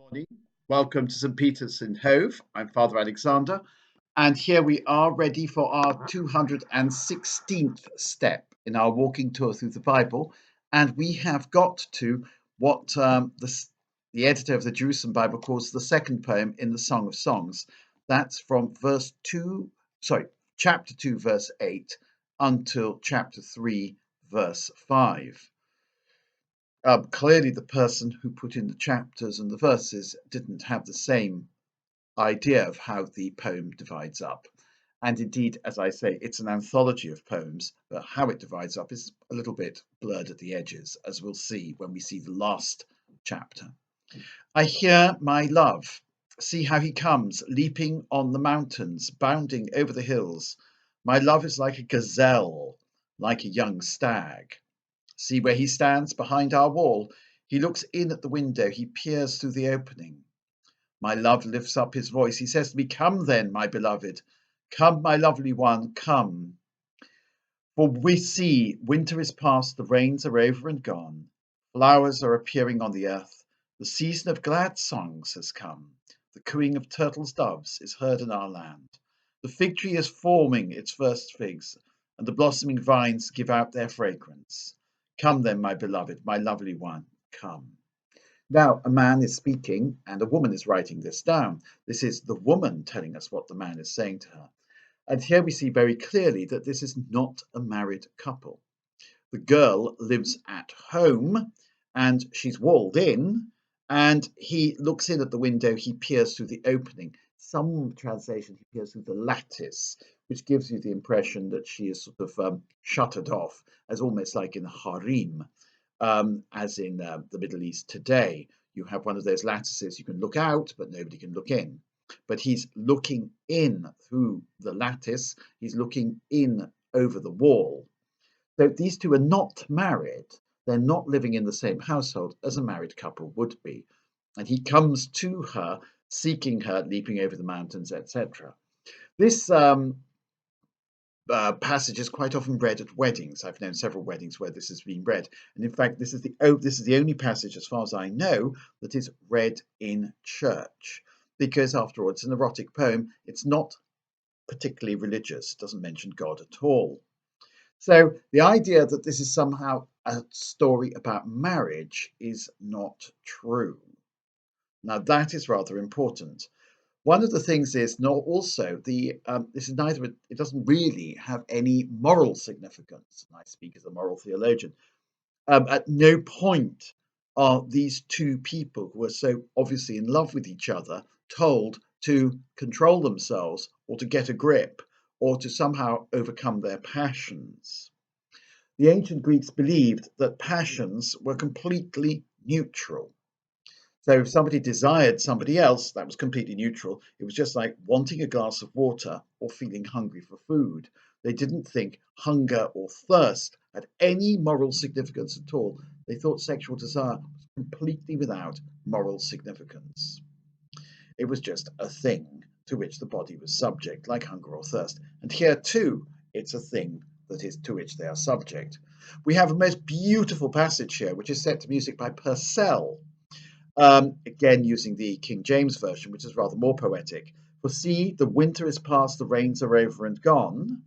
Morning. Welcome to St. Peter's in Hove. I'm Father Alexander, and here we are ready for our 216th step in our walking tour through the Bible. And we have got to what the editor of the Jerusalem Bible calls the second poem in the Song of Songs. That's from chapter 2, verse 8, until chapter 3, verse 5. Clearly, the person who put in the chapters and the verses didn't have the same idea of how the poem divides up. And indeed, as I say, it's an anthology of poems, but how it divides up is a little bit blurred at the edges, as we'll see when we see the last chapter. I hear my love. See how he comes, leaping on the mountains, bounding over the hills. My love is like a gazelle, like a young stag. See where he stands behind our wall. He looks in at the window. He peers through the opening. My love lifts up his voice. He says to me, "Come then, my beloved. Come, my lovely one, come." For we see winter is past, the rains are over and gone. Flowers are appearing on the earth. The season of glad songs has come. The cooing of turtles' doves is heard in our land. The fig tree is forming its first figs, and the blossoming vines give out their fragrance. Come then, my beloved, my lovely one, come. Now, a man is speaking and a woman is writing this down. This is the woman telling us what the man is saying to her. And here we see very clearly that this is not a married couple. The girl lives at home and she's walled in, and he looks in at the window, he peers through the opening. Some translation, he peers through the lattice, which gives you the impression that she is sort of shuttered off, as almost like in a harem, as in the Middle East today. You have one of those lattices, you can look out, but nobody can look in. But he's looking in through the lattice, he's looking in over the wall. So these two are not married, they're not living in the same household as a married couple would be. And he comes to her, seeking her, leaping over the mountains, etc. This passage is quite often read at weddings. I've known several weddings where this has been read, and in fact, this is the only passage, as far as I know, that is read in church. Because, after all, it's an erotic poem. It's not particularly religious. It doesn't mention God at all. So the idea that this is somehow a story about marriage is not true. Now that is rather important. One of the things is not also this is neither, it doesn't really have any moral significance. And I speak as a moral theologian. At no point are these two people who are so obviously in love with each other told to control themselves or to get a grip or to somehow overcome their passions. The ancient Greeks believed that passions were completely neutral. So if somebody desired somebody else, that was completely neutral. It was just like wanting a glass of water or feeling hungry for food. They didn't think hunger or thirst had any moral significance at all. They thought sexual desire was completely without moral significance. It was just a thing to which the body was subject, like hunger or thirst. And here too, it's a thing that is to which they are subject. We have a most beautiful passage here, which is set to music by Purcell. Again, using the King James Version, which is rather more poetic. For see, the winter is past, the rains are over and gone,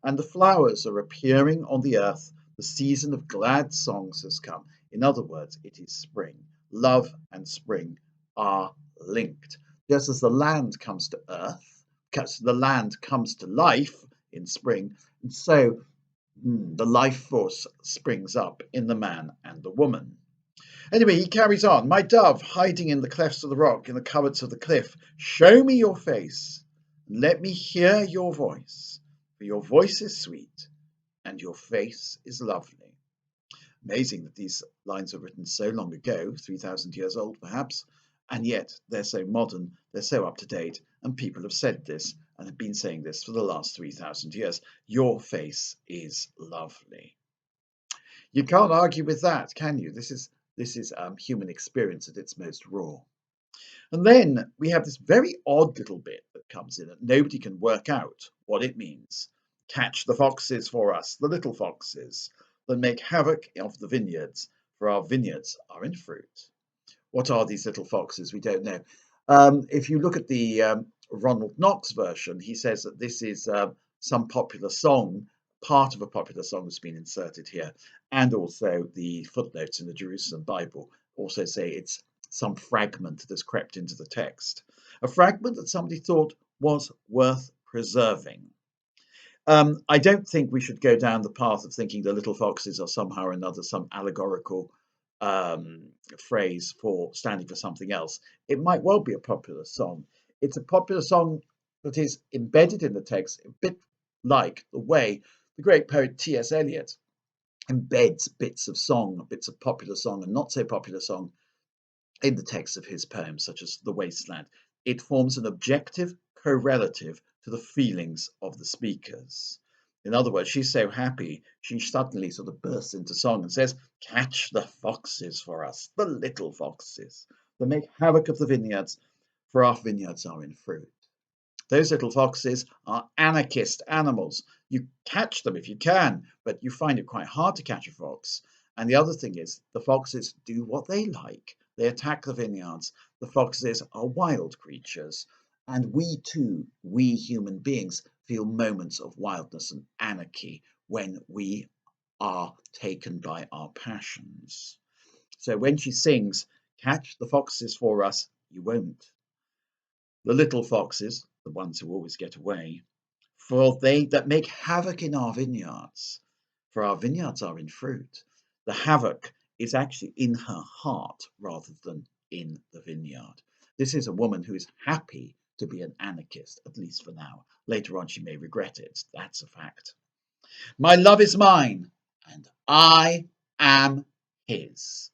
and the flowers are appearing on the earth. The season of glad songs has come. In other words, it is spring. Love and spring are linked. Just as the land comes to earth, the land comes to life in spring, and so the life force springs up in the man and the woman. Anyway, he carries on. My dove, hiding in the clefts of the rock, in the coverts of the cliff, show me your face, and let me hear your voice, for your voice is sweet, and your face is lovely. Amazing that these lines were written so long ago, 3,000 years old perhaps, and yet they're so modern, they're so up to date, and people have said this and have been saying this for the last 3,000 years. Your face is lovely. You can't argue with that, can you? This is human experience at its most raw. And then we have this very odd little bit that comes in that nobody can work out what it means. Catch the foxes for us, the little foxes that make havoc of the vineyards, for our vineyards are in fruit. What are these little foxes? We don't know. If you look at the Ronald Knox version, he says that this is some popular song, part of a popular song has been inserted here, and also the footnotes in the Jerusalem Bible also say it's some fragment that's crept into the text, a fragment that somebody thought was worth preserving. I don't think we should go down the path of thinking the little foxes are somehow or another some allegorical phrase for standing for something else. It might well be a popular song. It's a popular song that is embedded in the text, a bit like the way the great poet T.S. Eliot embeds bits of song, bits of popular song and not so popular song in the text of his poems, such as The Wasteland. It forms an objective correlative to the feelings of the speakers. In other words, she's so happy, she suddenly sort of bursts into song and says, "Catch the foxes for us, the little foxes, that make havoc of the vineyards, for our vineyards are in fruit." Those little foxes are anarchist animals. You catch them if you can, but you find it quite hard to catch a fox. And the other thing is, the foxes do what they like. They attack the vineyards. The foxes are wild creatures. And we too, we human beings, feel moments of wildness and anarchy when we are taken by our passions. So when she sings, "Catch the foxes for us," you won't. The little foxes, the ones who always get away, for they that make havoc in our vineyards, for our vineyards are in fruit. The havoc is actually in her heart rather than in the vineyard. This is a woman who is happy to be an anarchist, at least for now. Later on, she may regret it. That's a fact. My love is mine, and I am his.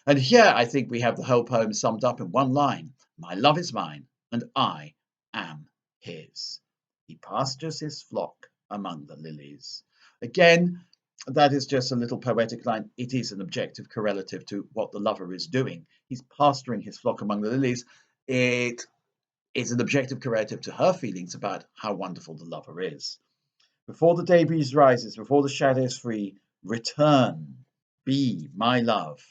And here I think we have the whole poem summed up in one line. My love is mine, and I am his. He pastures his flock among the lilies. Again, that is just a little poetic line. It is an objective correlative to what the lover is doing. He's pasturing his flock among the lilies. It is an objective correlative to her feelings about how wonderful the lover is. Before the day breeze rises, before the shadows free, return, be my love.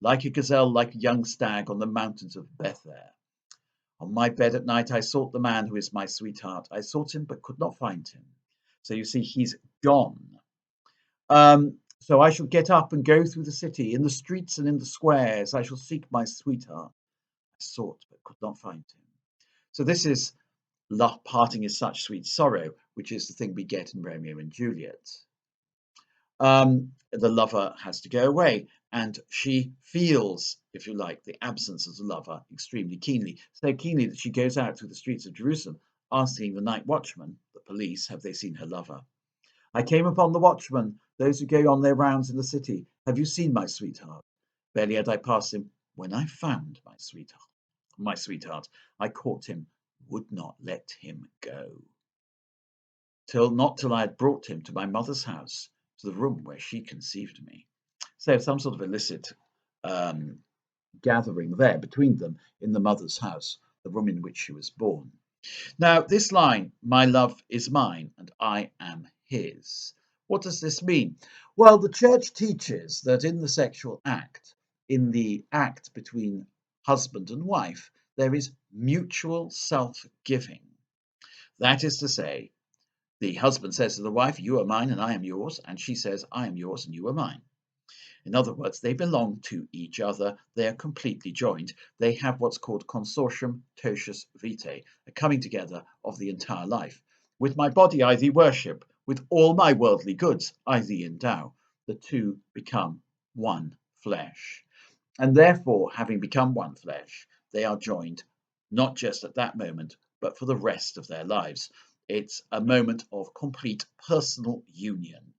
Like a gazelle, like a young stag on the mountains of Bether. On my bed at night I sought the man who is my sweetheart. I sought him but could not find him. So you see, he's gone. So I shall get up and go through the city, in the streets and in the squares. I shall seek my sweetheart. I sought but could not find him. So this is love, parting is such sweet sorrow, which is the thing we get in Romeo and Juliet. The lover has to go away, and she feels, if you like, the absence of the lover extremely keenly, so keenly that she goes out through the streets of Jerusalem, asking the night watchman, the police, have they seen her lover? I came upon the watchmen, those who go on their rounds in the city. Have you seen my sweetheart? Barely had I passed him when I found my sweetheart. My sweetheart, I caught him, would not let him go. Not till I had brought him to my mother's house, to the room where she conceived me. So some sort of illicit gathering there between them in the mother's house, the room in which she was born. Now, this line, my love is mine and I am his. What does this mean? Well, the church teaches that in the sexual act, in the act between husband and wife, there is mutual self-giving. That is to say, the husband says to the wife, "You are mine and I am yours," and she says, "I am yours and you are mine." In other words, they belong to each other. They are completely joined. They have what's called consortium totius vitae, a coming together of the entire life. With my body I thee worship, with all my worldly goods I thee endow. The two become one flesh. And therefore, having become one flesh, they are joined not just at that moment, but for the rest of their lives. It's a moment of complete personal union.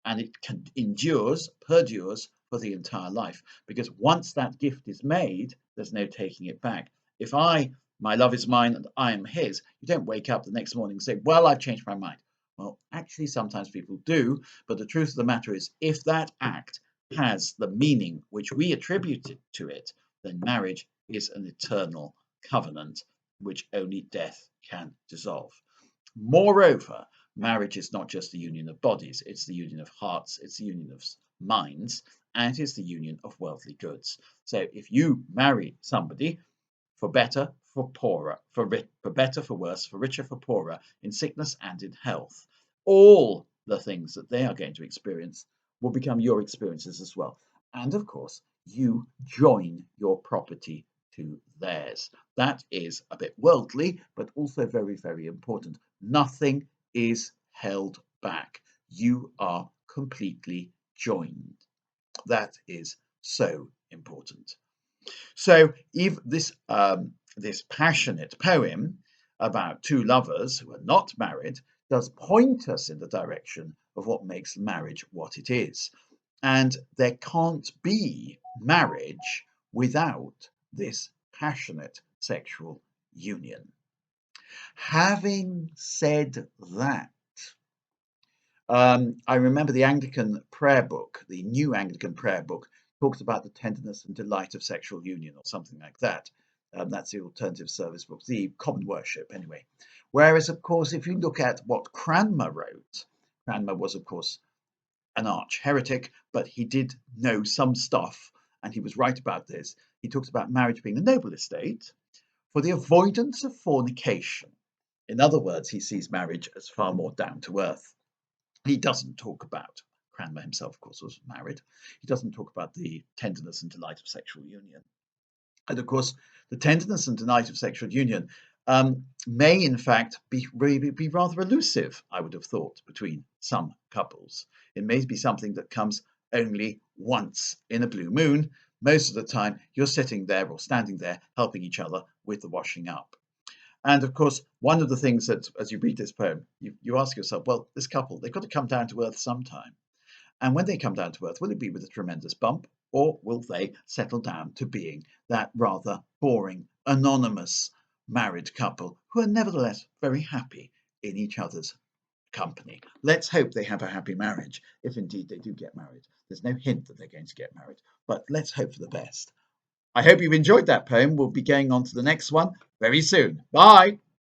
And it perdures for the entire life. Because once that gift is made, there's no taking it back. If my love is mine and I am his, you don't wake up the next morning and say, well, I've changed my mind. Well, actually, sometimes people do. But the truth of the matter is, if that act has the meaning which we attribute to it, then marriage is an eternal covenant which only death can dissolve. Moreover, marriage is not just the union of bodies, it's the union of hearts, it's the union of minds, and it is the union of worldly goods. So if you marry somebody, for better, for poorer, for better, for worse, for richer, for poorer, in sickness and in health, all the things that they are going to experience will become your experiences as well. And of course, you join your property to theirs. That is a bit worldly, but also very, very important. Nothing is held back. You are completely joined. That is so important. So, if this passionate poem about two lovers who are not married does point us in the direction of what makes marriage what it is, and there can't be marriage without this passionate sexual union. Having said that, I remember the Anglican prayer book, the New Anglican prayer book, talks about the tenderness and delight of sexual union or something like that. That's the alternative service book, the common worship, anyway. Whereas, of course, if you look at what Cranmer wrote, Cranmer was, of course, an arch heretic, but he did know some stuff, and he was right about this. He talks about marriage being a noble estate for the avoidance of fornication. In other words, he sees marriage as far more down to earth. He doesn't talk about, Cranmer himself, of course, was married. He doesn't talk about the tenderness and delight of sexual union. And of course, the tenderness and delight of sexual union may, in fact, be rather elusive, I would have thought, between some couples. It may be something that comes only once in a blue moon. Most of the time, you're sitting there or standing there helping each other with the washing up. And of course, one of the things that, as you read this poem, you ask yourself, well, this couple, they've got to come down to earth sometime. And when they come down to earth, will it be with a tremendous bump, or will they settle down to being that rather boring, anonymous married couple who are nevertheless very happy in each other's company? Let's hope they have a happy marriage, if indeed they do get married. There's no hint that they're going to get married, but let's hope for the best. I hope you've enjoyed that poem. We'll be going on to the next one very soon. Bye.